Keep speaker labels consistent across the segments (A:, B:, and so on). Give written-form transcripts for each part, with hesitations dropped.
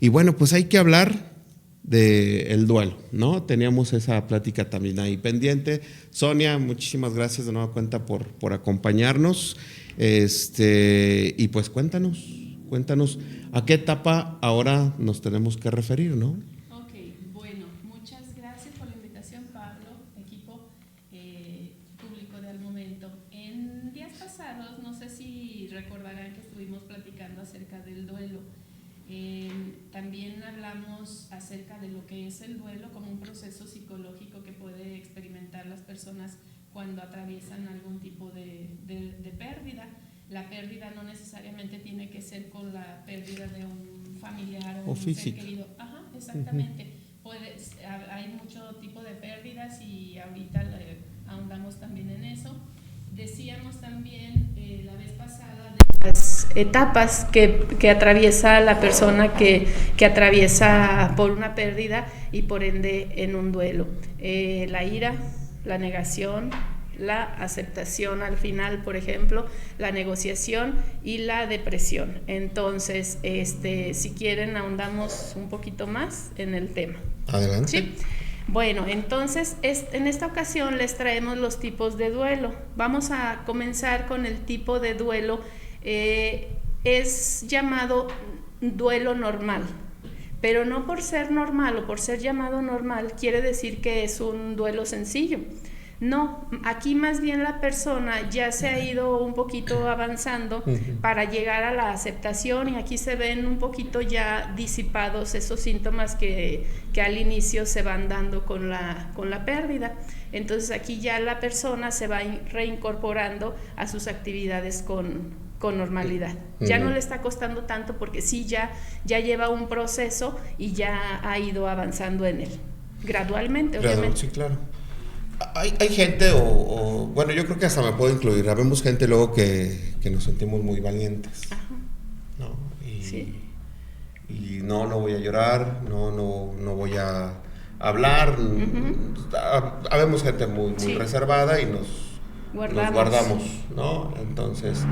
A: Y bueno, pues hay que hablar del duelo, ¿no? Teníamos esa plática también ahí pendiente. Sonia, muchísimas gracias de nueva cuenta por acompañarnos. Y pues cuéntanos a qué etapa ahora nos tenemos que referir, ¿no?
B: Ok, bueno, muchas gracias por la invitación, Pablo, equipo, público de Al Momento. En días pasados, no sé si recordarán que estuvimos platicando acerca del duelo. También hablamos acerca de lo que es el duelo como un proceso psicológico que puede experimentar las personas cuando atraviesan algún tipo de pérdida. La pérdida no necesariamente tiene que ser con la pérdida de un familiar o un ser querido. Ajá, exactamente. Hay mucho tipo de pérdidas y ahorita ahondamos también en eso. Decíamos también la vez pasada de las etapas que atraviesa la persona que atraviesa por una pérdida y por ende en un duelo. La ira, la negación, la aceptación al final, por ejemplo, la negociación y la depresión. Entonces, si quieren, ahondamos un poquito más en el tema.
A: Adelante.
B: ¿Sí? Bueno, entonces en esta ocasión les traemos los tipos de duelo. Vamos a comenzar con el tipo de duelo, es llamado duelo normal, pero no por ser normal o por ser llamado normal quiere decir que es un duelo sencillo. No, aquí más bien la persona ya se ha ido un poquito avanzando para llegar a la aceptación y aquí se ven un poquito ya disipados esos síntomas que al inicio se van dando con la pérdida. Entonces aquí ya la persona se va reincorporando a sus actividades con normalidad. Ya no le está costando tanto porque sí ya lleva un proceso y ya ha ido avanzando en él. Gradualmente, obviamente.
A: Sí, claro. Hay gente, bueno, yo creo que hasta me puedo incluir. Habemos gente luego que nos sentimos muy valientes.
B: Ajá.
A: ¿No?
B: Sí.
A: Y no voy a llorar, no voy a hablar. Habemos gente muy sí. reservada y nos guardamos, ¿no? Entonces,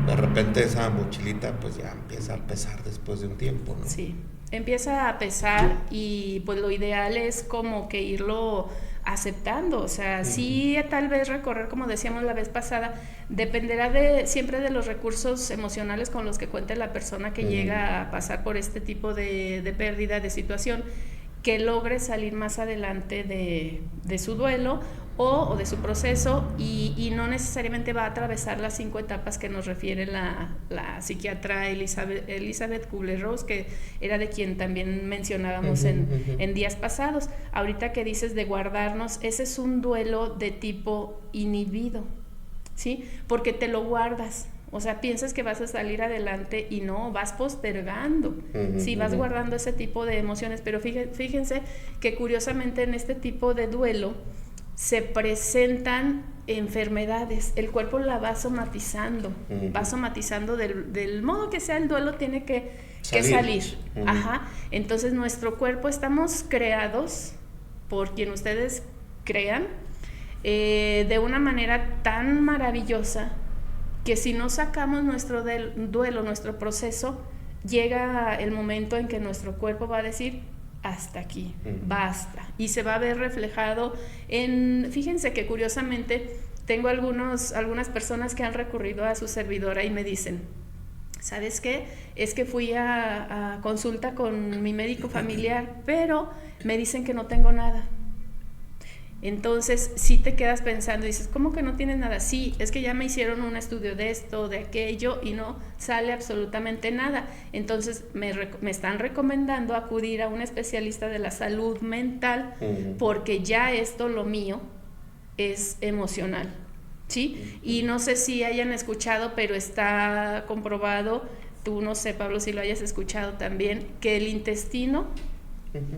A: de repente esa mochilita pues ya empieza a pesar después de un tiempo, ¿no?
B: Sí, empieza a pesar y pues lo ideal es como que irlo aceptando, o sea, sí tal vez recorrer, como decíamos la vez pasada, dependerá siempre de los recursos emocionales con los que cuente la persona que llega a pasar por este tipo de pérdida, de situación, que logre salir más adelante de su duelo o de su proceso y no necesariamente va a atravesar las 5 etapas que nos refiere la psiquiatra Elizabeth Kubler-Ross, que era de quien también mencionábamos en días pasados. Ahorita que dices de guardarnos, ese es un duelo de tipo inhibido, ¿sí? Porque te lo guardas. O sea, piensas que vas a salir adelante y no, vas postergando, sí, vas guardando ese tipo de emociones, pero fíjense que curiosamente en este tipo de duelo se presentan enfermedades, el cuerpo la va somatizando, del modo que sea el duelo tiene que salir. Ajá. Entonces nuestro cuerpo, estamos creados por quien ustedes crean, de una manera tan maravillosa que si no sacamos nuestro duelo, nuestro proceso, llega el momento en que nuestro cuerpo va a decir hasta aquí, basta, y se va a ver reflejado fíjense que curiosamente tengo algunas personas que han recurrido a su servidora y me dicen, ¿sabes qué? Es que fui a consulta con mi médico familiar, pero me dicen que no tengo nada. Entonces sí te quedas pensando y dices, ¿cómo que no tienes nada? Sí, es que ya me hicieron un estudio de esto, de aquello y no sale absolutamente nada. Entonces me están recomendando acudir a un especialista de la salud mental porque ya esto, lo mío, es emocional, ¿sí? Y no sé si hayan escuchado, pero está comprobado, tú no sé, Pablo, si lo hayas escuchado también, que el intestino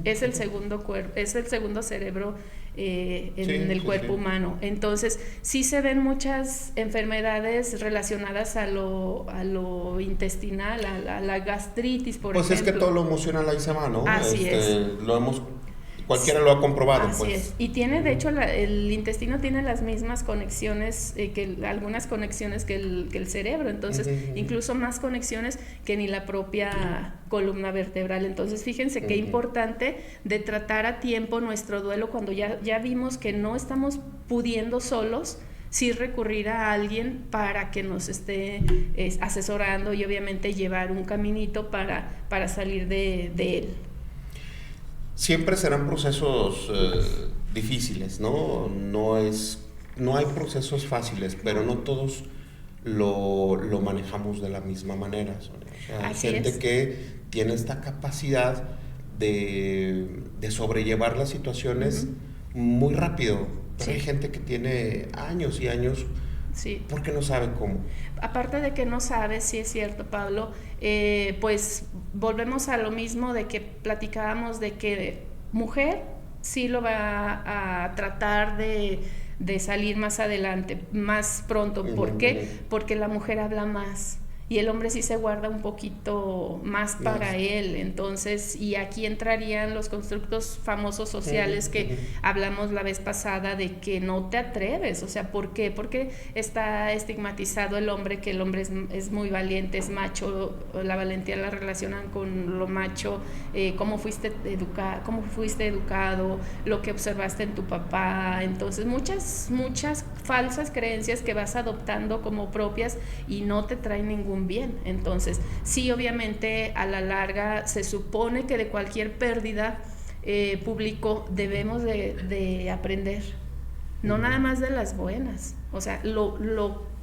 B: es el segundo cerebro en el cuerpo humano. Entonces sí se ven muchas enfermedades relacionadas a lo intestinal, a la gastritis, por ejemplo.
A: Pues es que todo lo emocional ahí se va, ¿no?
B: Así es.
A: Lo hemos Cualquiera lo ha comprobado.
B: Así
A: pues.
B: es. Y tiene, de hecho, el intestino tiene las mismas conexiones, algunas conexiones que el cerebro, entonces incluso más conexiones que ni la propia columna vertebral. Entonces fíjense qué importante de tratar a tiempo nuestro duelo cuando ya vimos que no estamos pudiendo solos, sí recurrir a alguien para que nos esté asesorando y obviamente llevar un caminito para salir de él.
A: Siempre serán procesos difíciles, ¿no? No hay procesos fáciles, pero no todos lo manejamos de la misma manera, Sonia. O sea, hay gente que tiene esta capacidad de sobrellevar las situaciones muy rápido, pero hay gente que tiene años y años porque no sabe cómo.
B: Aparte de que no sabe, sí es cierto, Pablo, pues volvemos a lo mismo de que platicábamos de que mujer sí lo va a tratar de salir más adelante, más pronto. ¿Por qué? Porque la mujer habla más y el hombre sí se guarda un poquito más para él. Entonces, y aquí entrarían los constructos famosos sociales que hablamos la vez pasada de que no te atreves. O sea, ¿por qué? Porque está estigmatizado el hombre, que el hombre es muy valiente, es macho, la valentía la relacionan con lo macho, cómo fuiste educado, lo que observaste en tu papá. Entonces, muchas falsas creencias que vas adoptando como propias y no te traen ningún bien. Entonces, sí, obviamente a la larga se supone que de cualquier pérdida público debemos de aprender, no nada más de las buenas, o sea, lo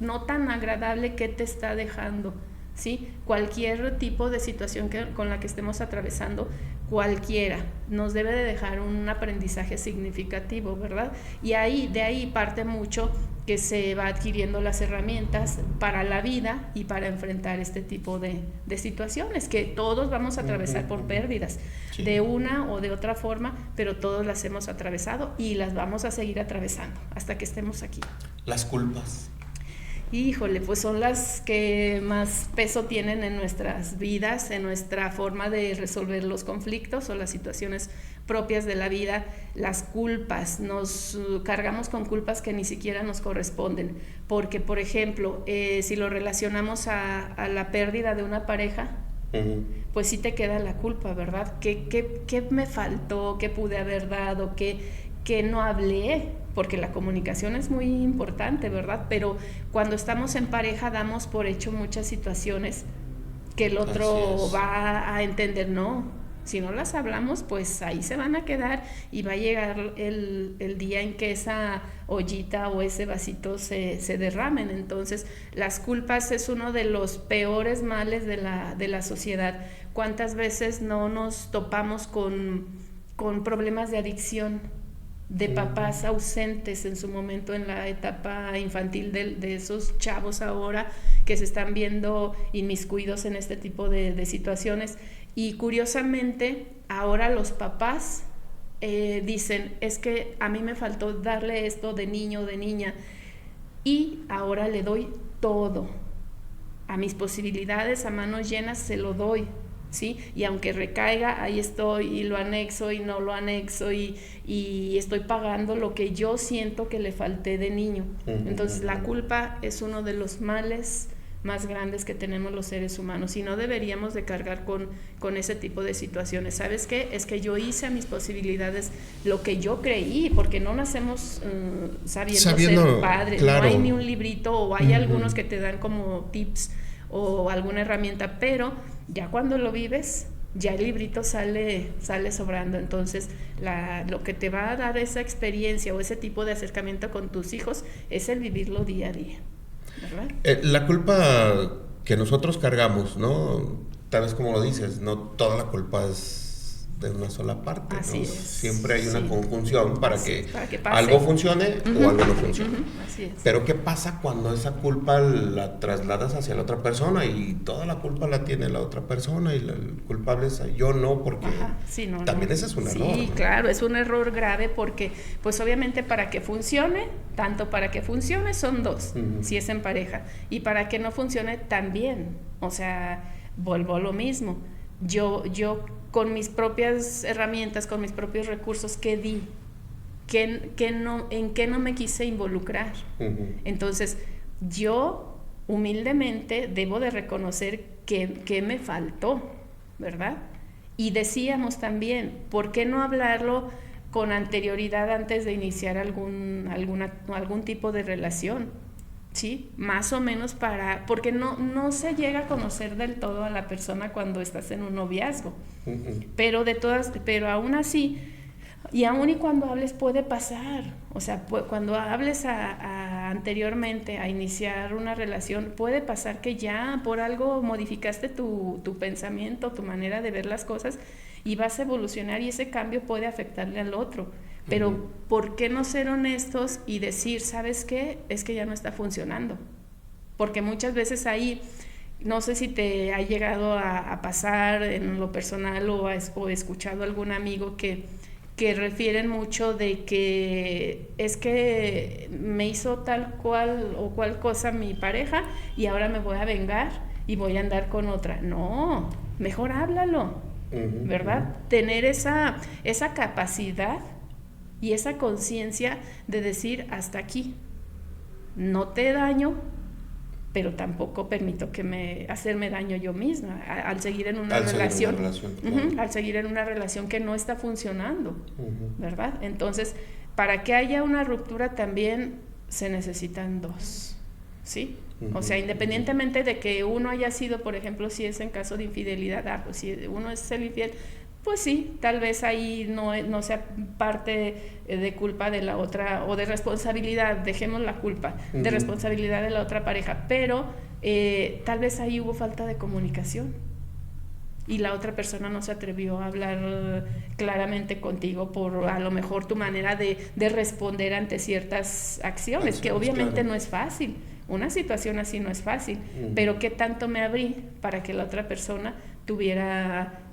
B: no tan agradable que te está dejando, ¿sí? Cualquier tipo de situación con la que estemos atravesando, cualquiera, nos debe de dejar un aprendizaje significativo, ¿verdad? Y de ahí parte mucho que se va adquiriendo las herramientas para la vida y para enfrentar este tipo de situaciones que todos vamos a atravesar por pérdidas, de una o de otra forma, pero todos las hemos atravesado y las vamos a seguir atravesando hasta que estemos aquí.
A: Las culpas.
B: Híjole, pues son las que más peso tienen en nuestras vidas, en nuestra forma de resolver los conflictos o las situaciones propias de la vida. Las culpas, nos cargamos con culpas que ni siquiera nos corresponden, porque por ejemplo, si lo relacionamos a la pérdida de una pareja, pues sí te queda la culpa, ¿verdad? ¿Qué me faltó? ¿Qué pude haber dado? ¿Qué no hablé? Porque la comunicación es muy importante, ¿verdad? Pero cuando estamos en pareja damos por hecho muchas situaciones que el otro va a entender. No, si no las hablamos, pues ahí se van a quedar y va a llegar el día en que esa ollita o ese vasito se derramen. Entonces, las culpas es uno de los peores males de la sociedad. ¿Cuántas veces no nos topamos con problemas de adicción? De papás ausentes en su momento en la etapa infantil de esos chavos ahora que se están viendo inmiscuidos en este tipo de situaciones. Y curiosamente ahora los papás dicen, es que a mí me faltó darle esto de niño o de niña y ahora le doy todo, a mis posibilidades, a manos llenas se lo doy, ¿sí? Y aunque recaiga, ahí estoy y lo anexo y no lo anexo y estoy pagando lo que yo siento que le falté de niño. Entonces la culpa es uno de los males más grandes que tenemos los seres humanos y no deberíamos de cargar con ese tipo de situaciones. ¿Sabes qué? Es que yo hice a mis posibilidades lo que yo creí, porque no nacemos sabiendo ser padres, claro. No hay ni un librito o hay algunos que te dan como tips o alguna herramienta, pero ya cuando lo vives, ya el librito sale sobrando. Entonces lo que te va a dar esa experiencia o ese tipo de acercamiento con tus hijos es el vivirlo día a día, ¿verdad?
A: La culpa que nosotros cargamos, ¿no? Tal vez como lo dices, no toda la culpa es de una sola parte,
B: así
A: ¿no?
B: es.
A: Siempre hay una conjunción para que
B: pase.
A: Algo funcione o algo no funcione.
B: Así es.
A: Pero ¿qué pasa cuando esa culpa la trasladas hacia la otra persona y toda la culpa la tiene la otra persona y el culpable es yo no? Porque también ese es un error.
B: Sí, ¿no? Claro, es un error grave porque pues obviamente para que funcione, tanto para que funcione son dos, si es en pareja, y para que no funcione también. O sea, vuelvo a lo mismo. Yo con mis propias herramientas, con mis propios recursos, ¿qué di? ¿En qué no me quise involucrar? Entonces, yo humildemente debo de reconocer que me faltó, ¿verdad? Y decíamos también, ¿por qué no hablarlo con anterioridad antes de iniciar algún tipo de relación? ¿Sí? Más o menos porque no se llega a conocer del todo a la persona cuando estás en un noviazgo. Pero aún así, y aún y cuando hables puede pasar, o sea, cuando hables anteriormente a iniciar una relación, puede pasar que ya por algo modificaste tu pensamiento, tu manera de ver las cosas, y vas a evolucionar, y ese cambio puede afectarle al otro. Pero ¿por qué no ser honestos y decir, ¿sabes qué? Es que ya no está funcionando. Porque muchas veces ahí, no sé si te ha llegado a pasar en lo personal o escuchado algún amigo que refieren mucho de que es que me hizo tal cual o cual cosa mi pareja y ahora me voy a vengar y voy a andar con otra. No, mejor háblalo, ¿verdad? Tener esa capacidad y esa conciencia de decir hasta aquí, no te daño, pero tampoco permito hacerme daño yo misma al seguir en una relación, claro. Al seguir en una relación que no está funcionando, ¿verdad? Entonces, para que haya una ruptura también se necesitan dos, ¿sí? O sea, independientemente de que uno haya sido, por ejemplo, si es en caso de infidelidad, pues si uno es el infiel, pues sí, tal vez ahí no sea parte de culpa de la otra, o de responsabilidad, dejemos la culpa, de responsabilidad de la otra pareja, pero tal vez ahí hubo falta de comunicación y la otra persona no se atrevió a hablar claramente contigo por a lo mejor tu manera de responder ante ciertas acciones, que obviamente claro. No es fácil. Una situación así no es fácil, pero ¿qué tanto me abrí para que la otra persona tuviera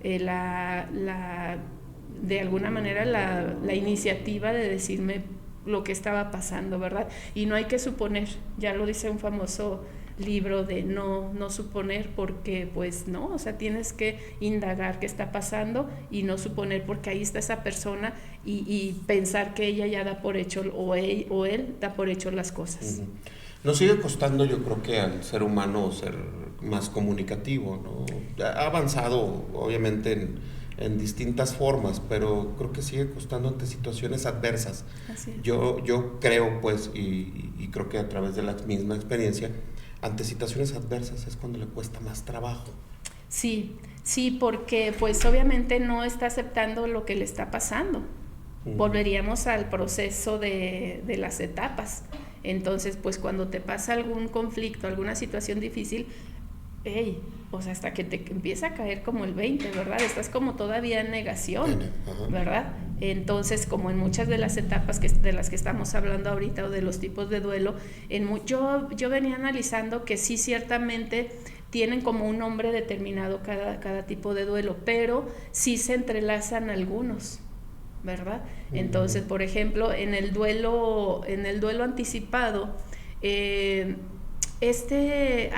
B: de alguna manera la iniciativa de decirme lo que estaba pasando, ¿verdad? Y no hay que suponer, ya lo dice un famoso libro de no suponer, porque pues no, o sea, tienes que indagar qué está pasando y no suponer porque ahí está esa persona y pensar que ella ya da por hecho o él da por hecho las cosas.
A: Nos sigue costando, yo creo que al ser humano ser más comunicativo, ¿no? Ha avanzado, obviamente, en distintas formas, pero creo que sigue costando ante situaciones adversas.
B: Así es.
A: Yo creo, pues, y creo que a través de la misma experiencia, ante situaciones adversas es cuando le cuesta más trabajo.
B: Sí, porque pues obviamente no está aceptando lo que le está pasando. Volveríamos al proceso de las etapas. Entonces, pues cuando te pasa algún conflicto, alguna situación difícil, o sea, hasta que te empieza a caer como el 20, ¿verdad? Estás como todavía en negación, ¿verdad? Entonces, como en muchas de las etapas de las que estamos hablando ahorita o de los tipos de duelo, yo venía analizando que sí, ciertamente tienen como un nombre determinado cada tipo de duelo, pero sí se entrelazan algunos, ¿verdad? Entonces, por ejemplo, en el duelo anticipado, este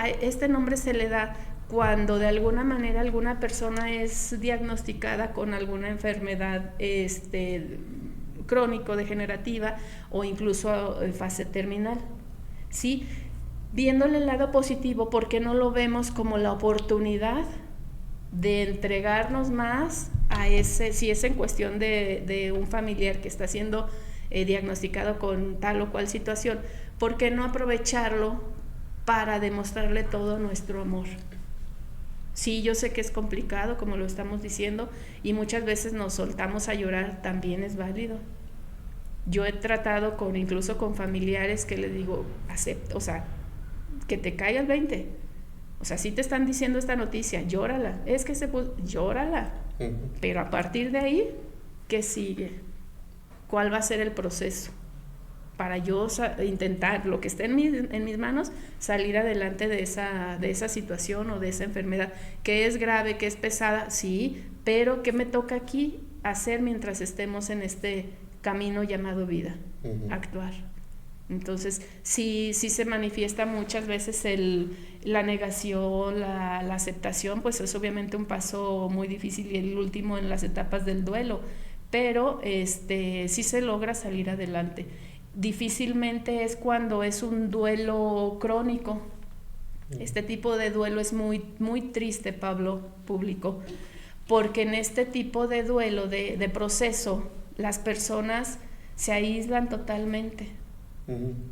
B: nombre se le da cuando de alguna manera alguna persona es diagnosticada con alguna enfermedad crónico-degenerativa o incluso en fase terminal, ¿sí? Viéndole el lado positivo, ¿por qué no lo vemos como la oportunidad de entregarnos más a si es en cuestión de un familiar que está siendo diagnosticado con tal o cual situación? ¿Por qué no aprovecharlo para demostrarle todo nuestro amor? Sí, yo sé que es complicado, como lo estamos diciendo, y muchas veces nos soltamos a llorar, también es válido. Yo he tratado incluso con familiares que les digo, acepta, o sea, que te caiga el 20. O sea, si te están diciendo esta noticia, llórala. Es que llórala. Pero a partir de ahí, ¿qué sigue? ¿Cuál va a ser el proceso? Para yo intentar, lo que esté en mis manos, salir adelante de esa situación o de esa enfermedad, que es grave, que es pesada, sí, pero ¿qué me toca aquí hacer mientras estemos en este camino llamado vida? Actuar. Entonces, sí se manifiesta muchas veces la negación, la aceptación, pues es obviamente un paso muy difícil y el último en las etapas del duelo, pero sí se logra salir adelante. Difícilmente es cuando es un duelo crónico. Este tipo de duelo es muy, muy triste, Pablo, público, porque en este tipo de duelo, de proceso, las personas se aíslan totalmente.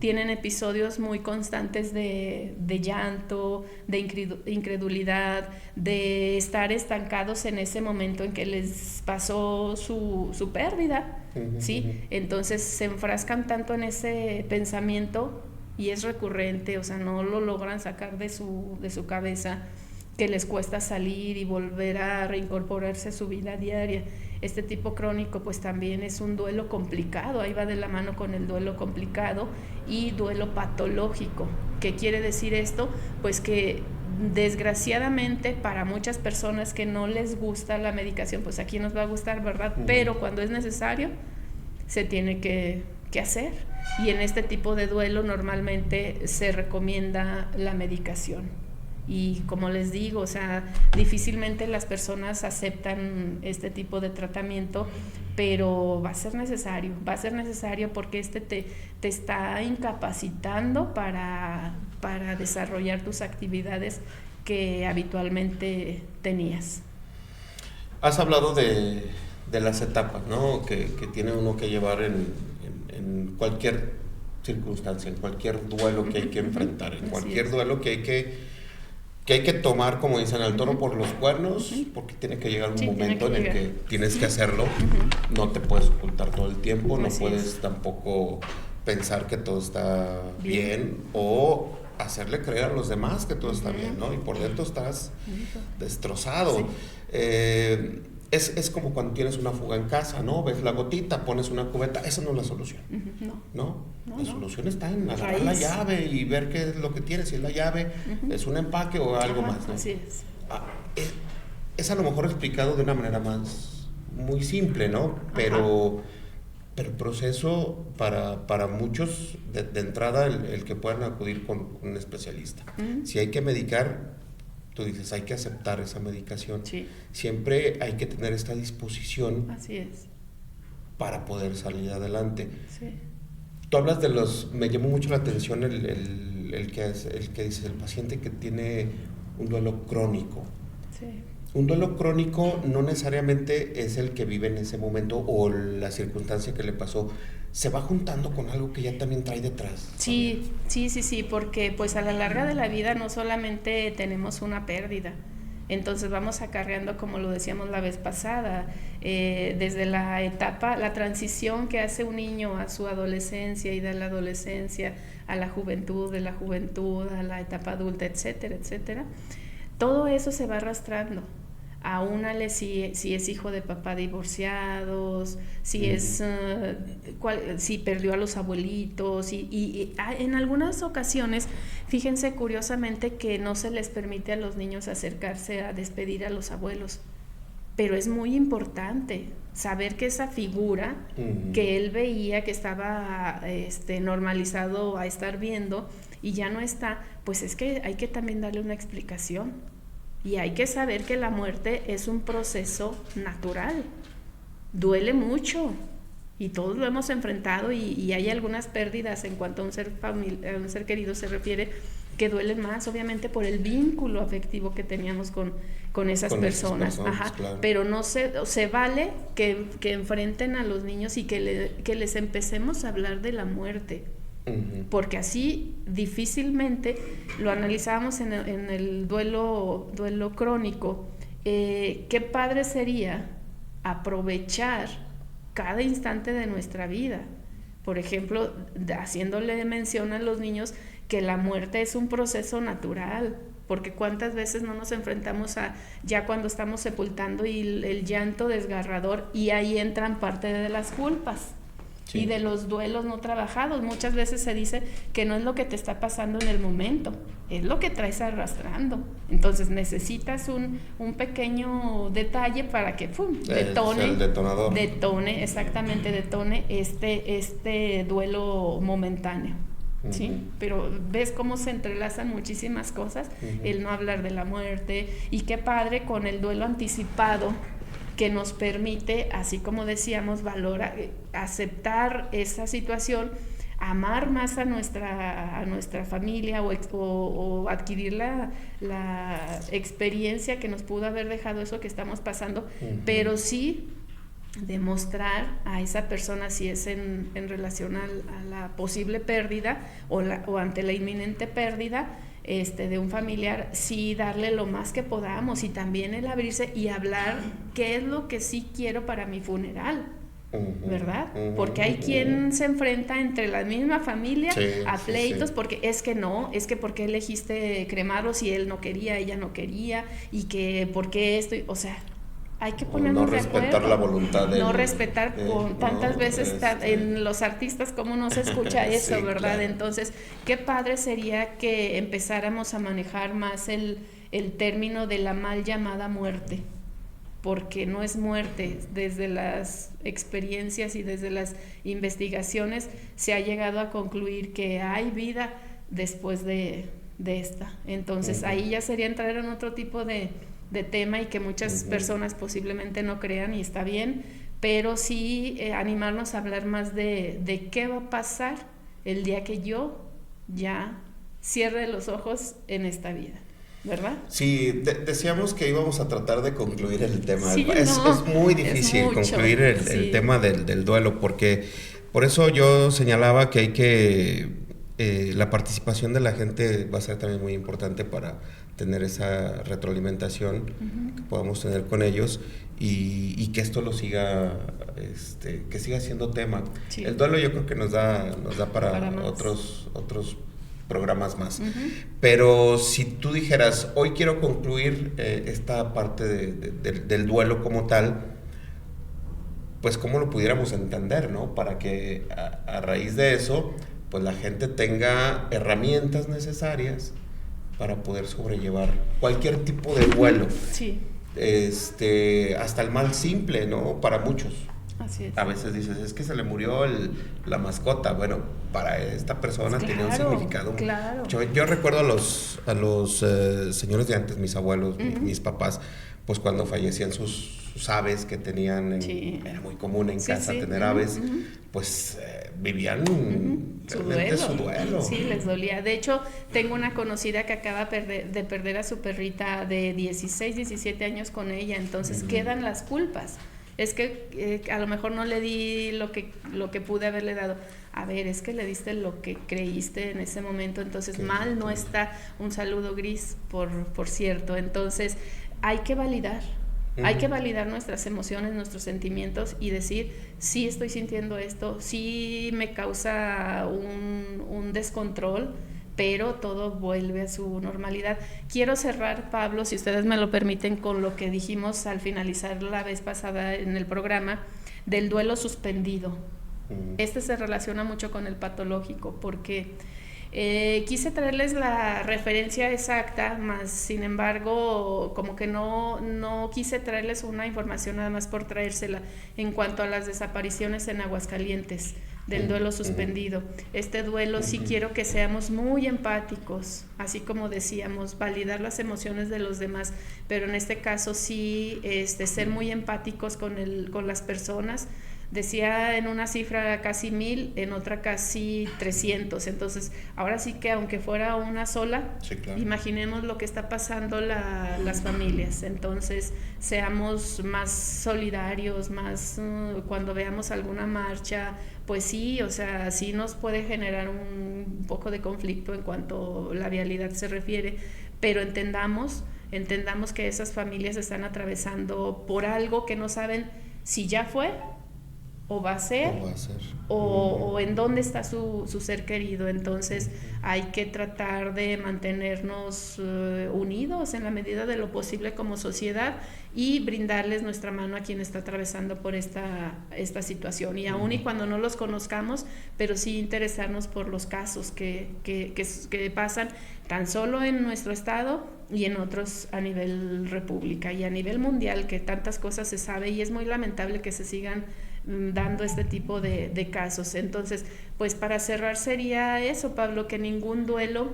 B: Tienen episodios muy constantes de llanto, de incredulidad, de estar estancados en ese momento en que les pasó su pérdida, ¿sí? Entonces se enfrascan tanto en ese pensamiento y es recurrente, o sea, no lo logran sacar de su cabeza, que les cuesta salir y volver a reincorporarse a su vida diaria. Este tipo crónico pues también es un duelo complicado, ahí va de la mano con el duelo complicado y duelo patológico. ¿Qué quiere decir esto? Pues que desgraciadamente para muchas personas que no les gusta la medicación, pues aquí nos va a gustar, ¿verdad? Pero cuando es necesario se tiene que hacer, y en este tipo de duelo normalmente se recomienda la medicación. Y como les digo, o sea, difícilmente las personas aceptan este tipo de tratamiento, pero va a ser necesario porque te está incapacitando para desarrollar tus actividades que habitualmente tenías.
A: Has hablado de las etapas, ¿no? que tiene uno que llevar en cualquier circunstancia, en cualquier duelo que hay que enfrentar, en cualquier duelo que hay que tomar, como dicen, al toro por los cuernos, porque tiene que llegar un momento en el que tienes que hacerlo. No te puedes ocultar todo el tiempo, no puedes tampoco pensar que todo está bien o hacerle creer a los demás que todo está bien, ¿no? Y por dentro estás destrozado. Es como cuando tienes una fuga en casa, ¿no? Ves la gotita, pones una cubeta, esa no es la solución. ¿No? La solución está en agarrar la llave y ver qué es lo que tienes, si es la llave, es un empaque o algo más, ¿no?
B: Así es.
A: Es a lo mejor explicado de una manera muy simple, ¿no? Pero el proceso para muchos, de entrada, el que puedan acudir con un especialista. Si hay que medicar, tú dices, hay que aceptar esa medicación. Sí. Siempre hay que tener esta disposición.
B: Así es.
A: Para poder salir adelante.
B: Sí.
A: Tú hablas me llamó mucho la atención el que dice el paciente que tiene un duelo crónico.
B: Sí.
A: Un duelo crónico no necesariamente es el que vive en ese momento o la circunstancia que le pasó. Se va juntando con algo que ya también trae detrás.
B: Sí, porque pues a la larga de la vida no solamente tenemos una pérdida, entonces vamos acarreando, como lo decíamos la vez pasada, desde la transición que hace un niño a su adolescencia y de la adolescencia a la juventud, de la juventud a la etapa adulta, etcétera, etcétera. Todo eso se va arrastrando. Aúnale si es hijo de papá divorciados, si perdió a los abuelitos, y en algunas ocasiones, fíjense curiosamente que no se les permite a los niños acercarse a despedir a los abuelos, pero es muy importante saber que esa figura que él veía, que estaba normalizado a estar viendo y ya no está, pues es que hay que también darle una explicación. Y hay que saber que la muerte es un proceso natural, duele mucho y todos lo hemos enfrentado y hay algunas pérdidas en cuanto a un ser querido se refiere, que duelen más, obviamente por el vínculo afectivo que teníamos con esas personas. Claro. Pero no se vale que enfrenten a los niños y que les empecemos a hablar de la muerte. Porque así difícilmente lo analizábamos en el duelo crónico. Qué padre sería aprovechar cada instante de nuestra vida, por ejemplo, haciéndole mención a los niños que la muerte es un proceso natural, porque cuántas veces no nos enfrentamos a ya cuando estamos sepultando y el llanto desgarrador, y ahí entran parte de las culpas. Sí. Y de los duelos no trabajados. Muchas veces se dice que no es lo que te está pasando en el momento, es lo que traes arrastrando. Entonces necesitas un pequeño detalle para que detone.
A: El detonador.
B: Detone este duelo momentáneo. Sí, pero ves cómo se entrelazan muchísimas cosas, el no hablar de la muerte, y qué padre con el duelo anticipado que nos permite, así como decíamos, aceptar esa situación, amar más a nuestra familia o adquirir la experiencia que nos pudo haber dejado eso que estamos pasando, pero sí demostrar a esa persona, si es en relación a la posible pérdida o ante la inminente pérdida de un familiar, sí darle lo más que podamos, y también el abrirse y hablar qué es lo que sí quiero para mi funeral, ¿verdad? Porque hay quien se enfrenta entre la misma familia a pleitos, porque es que porque elegiste cremarlo si él no quería, ella no quería, y que por qué esto, o sea, hay que ponernos de acuerdo.
C: No respetar la voluntad de...
B: No respetar, tantas veces en los artistas, cómo no se escucha eso, ¿verdad? Claro. Entonces, qué padre sería que empezáramos a manejar más el término de la mal llamada muerte, porque no es muerte. Desde las experiencias y desde las investigaciones se ha llegado a concluir que hay vida después de esta. Entonces, ahí ya sería entrar en otro tipo de tema, y que muchas personas posiblemente no crean, y está bien, pero sí animarnos a hablar más de qué va a pasar el día que yo ya cierre los ojos en esta vida, ¿verdad?
C: Sí, decíamos que íbamos a tratar de concluir el tema.
B: Sí,
C: es muy difícil concluir el tema del duelo, porque por eso yo señalaba que hay que la participación de la gente va a ser también muy importante para tener esa retroalimentación que podamos tener con ellos, y que esto lo siga, que siga siendo tema. Sí. El duelo yo creo que nos da para otros programas más. Pero si tú dijeras, hoy quiero concluir esta parte del duelo como tal, pues cómo lo pudiéramos entender, ¿no? Para que a raíz de eso, pues la gente tenga herramientas necesarias para poder sobrellevar cualquier tipo de duelo.
B: Sí.
C: Hasta el mal simple, ¿no? Para muchos.
B: Así es.
C: A veces dices, es que se le murió la mascota. Bueno, para esta persona tenía un significado.
B: Claro.
C: Yo recuerdo a los señores de antes, mis abuelos, mis papás, pues cuando fallecían sus aves que tenían, era muy común en casa tener aves, pues vivían
B: su
C: duelo.
B: Sí, les dolía. De hecho, tengo una conocida que acaba de perder a su perrita de 16, 17 años con ella, entonces quedan las culpas. Es que a lo mejor no le di lo que pude haberle dado. A ver, es que le diste lo que creíste en ese momento, entonces mal no está. Un saludo, Gris, por cierto. Entonces, hay que validar. Hay que validar nuestras emociones, nuestros sentimientos, y decir, sí estoy sintiendo esto, sí me causa un descontrol, pero todo vuelve a su normalidad. Quiero cerrar, Pablo, si ustedes me lo permiten, con lo que dijimos al finalizar la vez pasada en el programa, del duelo suspendido. Se relaciona mucho con el patológico, porque quise traerles la referencia exacta, más sin embargo como que no quise traerles una información nada más por traérsela en cuanto a las desapariciones en Aguascalientes, del duelo suspendido. Este duelo sí quiero que seamos muy empáticos, así como decíamos, validar las emociones de los demás, pero en este caso sí ser muy empáticos con las personas. Decía en una cifra casi 1,000, en otra casi 300. Entonces, ahora sí que aunque fuera una sola, claro, imaginemos lo que está pasando las familias. Entonces, seamos más solidarios, más cuando veamos alguna marcha, pues sí, o sea, sí nos puede generar un poco de conflicto en cuanto a la vialidad se refiere, pero entendamos que esas familias están atravesando por algo que no saben si ya fue o va a ser, o en dónde está su ser querido. Entonces hay que tratar de mantenernos unidos en la medida de lo posible como sociedad, y brindarles nuestra mano a quien está atravesando por esta situación. Y aún y cuando no los conozcamos, pero sí interesarnos por los casos que pasan tan solo en nuestro estado y en otros a nivel república y a nivel mundial, que tantas cosas se sabe, y es muy lamentable que se sigan dando este tipo de casos. Entonces, pues para cerrar sería eso, Pablo, que ningún duelo,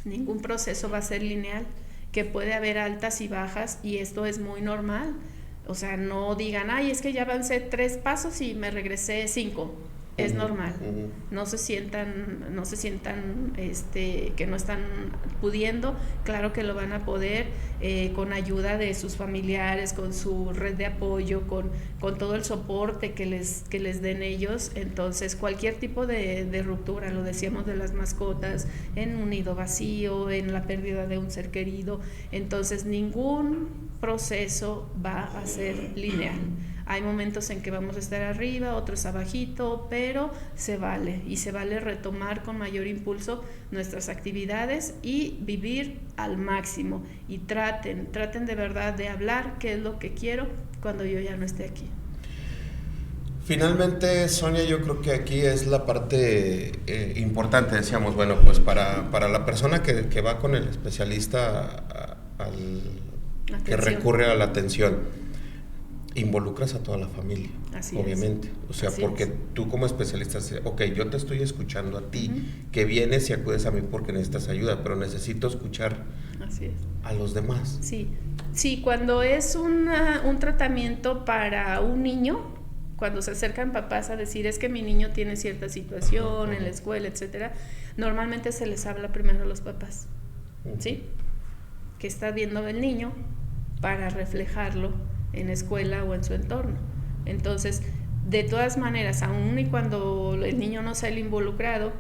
B: ningún proceso va a ser lineal, que puede haber altas y bajas, y esto es muy normal. O sea, no digan, ay, es que ya avancé 3 pasos y me regresé 5. Es normal. No se sientan que no están pudiendo. Claro que lo van a poder, con ayuda de sus familiares, con su red de apoyo, con todo el soporte que les den ellos. Entonces, cualquier tipo de ruptura, lo decíamos de las mascotas, en un nido vacío, en la pérdida de un ser querido. Entonces, ningún proceso va a ser lineal. Hay momentos en que vamos a estar arriba, otros abajito, pero se vale, y se vale retomar con mayor impulso nuestras actividades y vivir al máximo. Y traten de verdad de hablar qué es lo que quiero cuando yo ya no esté aquí.
C: Finalmente, Sonia, yo creo que aquí es la parte importante. Decíamos, bueno, pues para la persona que va con el especialista que recurre a la atención, involucras a toda la familia,
B: así
C: obviamente.
B: Es.
C: O sea,
B: así
C: porque
B: es.
C: Tú como especialista, ok, yo te estoy escuchando a ti, que vienes y acudes a mí porque necesitas ayuda, pero necesito escuchar
B: así es.
C: a los demás.
B: Sí, cuando es un tratamiento para un niño, cuando se acercan papás a decir, es que mi niño tiene cierta situación en la escuela, etcétera, normalmente se les habla primero a los papás, ¿sí? ¿Qué está viendo el niño para reflejarlo en escuela o en su entorno? Entonces, de todas maneras, aun y cuando el niño no sea el involucrado,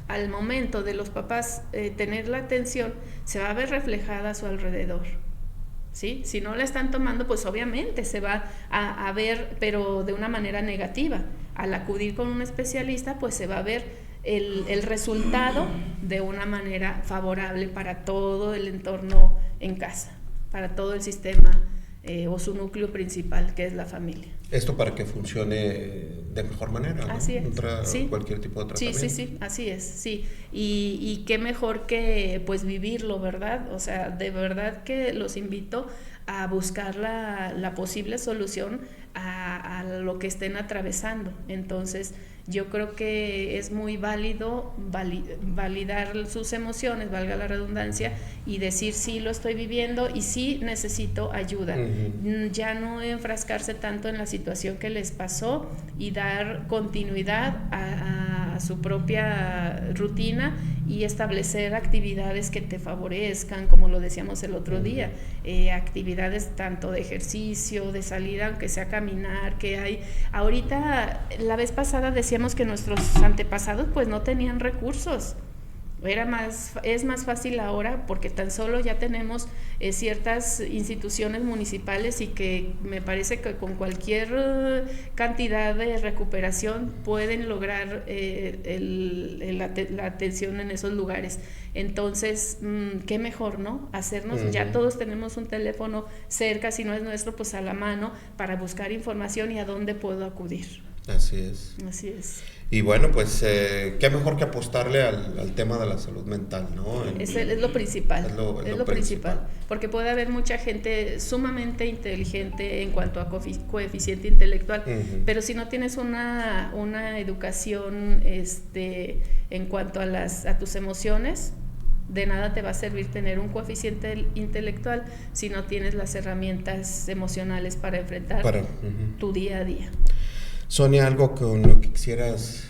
B: al momento de los papás tener la atención, se va a ver reflejada a su alrededor, ¿sí? Si no la están tomando, pues obviamente se va a ver, pero de una manera negativa. Al acudir con un especialista, pues se va a ver el resultado de una manera favorable para todo el entorno en casa, para todo el sistema o su núcleo principal, que es la familia.
C: Esto para que funcione de mejor manera, ¿no?
B: Así es.
C: Contra cualquier tipo de tratamiento.
B: Sí, así es, sí. Y qué mejor que pues vivirlo, ¿verdad? O sea, de verdad que los invito a buscar la posible solución a lo que estén atravesando. Entonces, yo creo que es muy válido validar sus emociones, valga la redundancia, y decir sí lo estoy viviendo y sí necesito ayuda. Ya no enfrascarse tanto en la situación que les pasó y dar continuidad a su propia rutina y establecer actividades que te favorezcan, como lo decíamos el otro día, actividades tanto de ejercicio, de salida, aunque sea caminar, que hay. Ahorita, la vez pasada decíamos que nuestros antepasados pues no tenían recursos. Es más fácil ahora porque tan solo ya tenemos ciertas instituciones municipales y que me parece que con cualquier cantidad de recuperación pueden lograr la atención en esos lugares. Entonces, qué mejor, ¿no? Hacernos, ya todos tenemos un teléfono cerca, si no es nuestro, pues a la mano, para buscar información y a dónde puedo acudir.
C: Así es.
B: Así es.
C: Y bueno, pues qué mejor que apostarle al tema de la salud mental, ¿no?
B: Es lo principal.
C: Es lo
B: principal. Porque puede haber mucha gente sumamente inteligente en cuanto a coeficiente intelectual, pero si no tienes una educación en cuanto a tus emociones, de nada te va a servir tener un coeficiente intelectual si no tienes las herramientas emocionales para enfrentar tu día a día.
C: Sonia, algo con lo que quisieras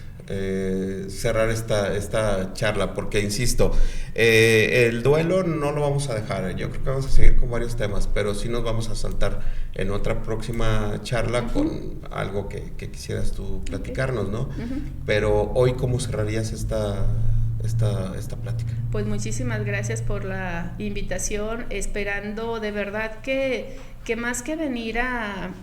C: cerrar esta charla, porque insisto, el duelo no lo vamos a dejar. Yo creo que vamos a seguir con varios temas, pero sí nos vamos a saltar en otra próxima charla con algo que quisieras tú platicarnos, ¿no? Pero hoy, ¿cómo cerrarías esta plática?
B: Pues muchísimas gracias por la invitación, esperando de verdad que más que venir a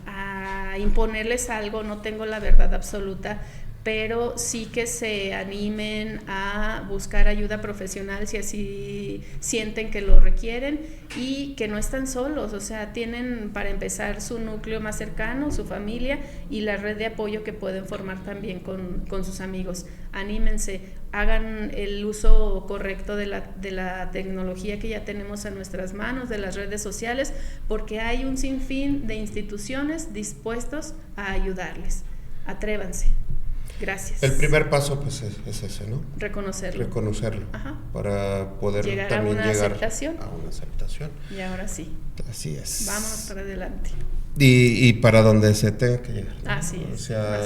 B: imponerles algo, no tengo la verdad absoluta, pero sí que se animen a buscar ayuda profesional si así sienten que lo requieren, y que no están solos, o sea, tienen para empezar su núcleo más cercano, su familia, y la red de apoyo que pueden formar también con sus amigos. Anímense, hagan el uso correcto de la tecnología que ya tenemos a nuestras manos, de las redes sociales, porque hay un sinfín de instituciones dispuestos a ayudarles. Atrévanse. Gracias.
C: El primer paso pues es ese, ¿no?
B: Reconocerlo.
C: Ajá. Para poder también llegar a una aceptación.
B: Y ahora sí.
C: Así es.
B: Vamos para adelante.
C: Y para donde se tenga que llegar, ¿no?
B: Así es.
C: O sea,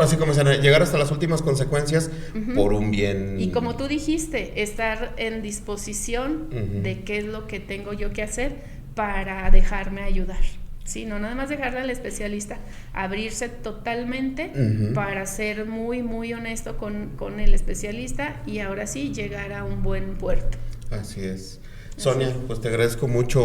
B: así
C: como llegar hasta las últimas consecuencias por un bien.
B: Y como tú dijiste, estar en disposición de qué es lo que tengo yo que hacer para dejarme ayudar. Sí, no nada más dejarle al especialista, abrirse totalmente para ser muy, muy honesto con el especialista, y ahora sí llegar a un buen puerto.
C: Así es. Sonia, pues te agradezco mucho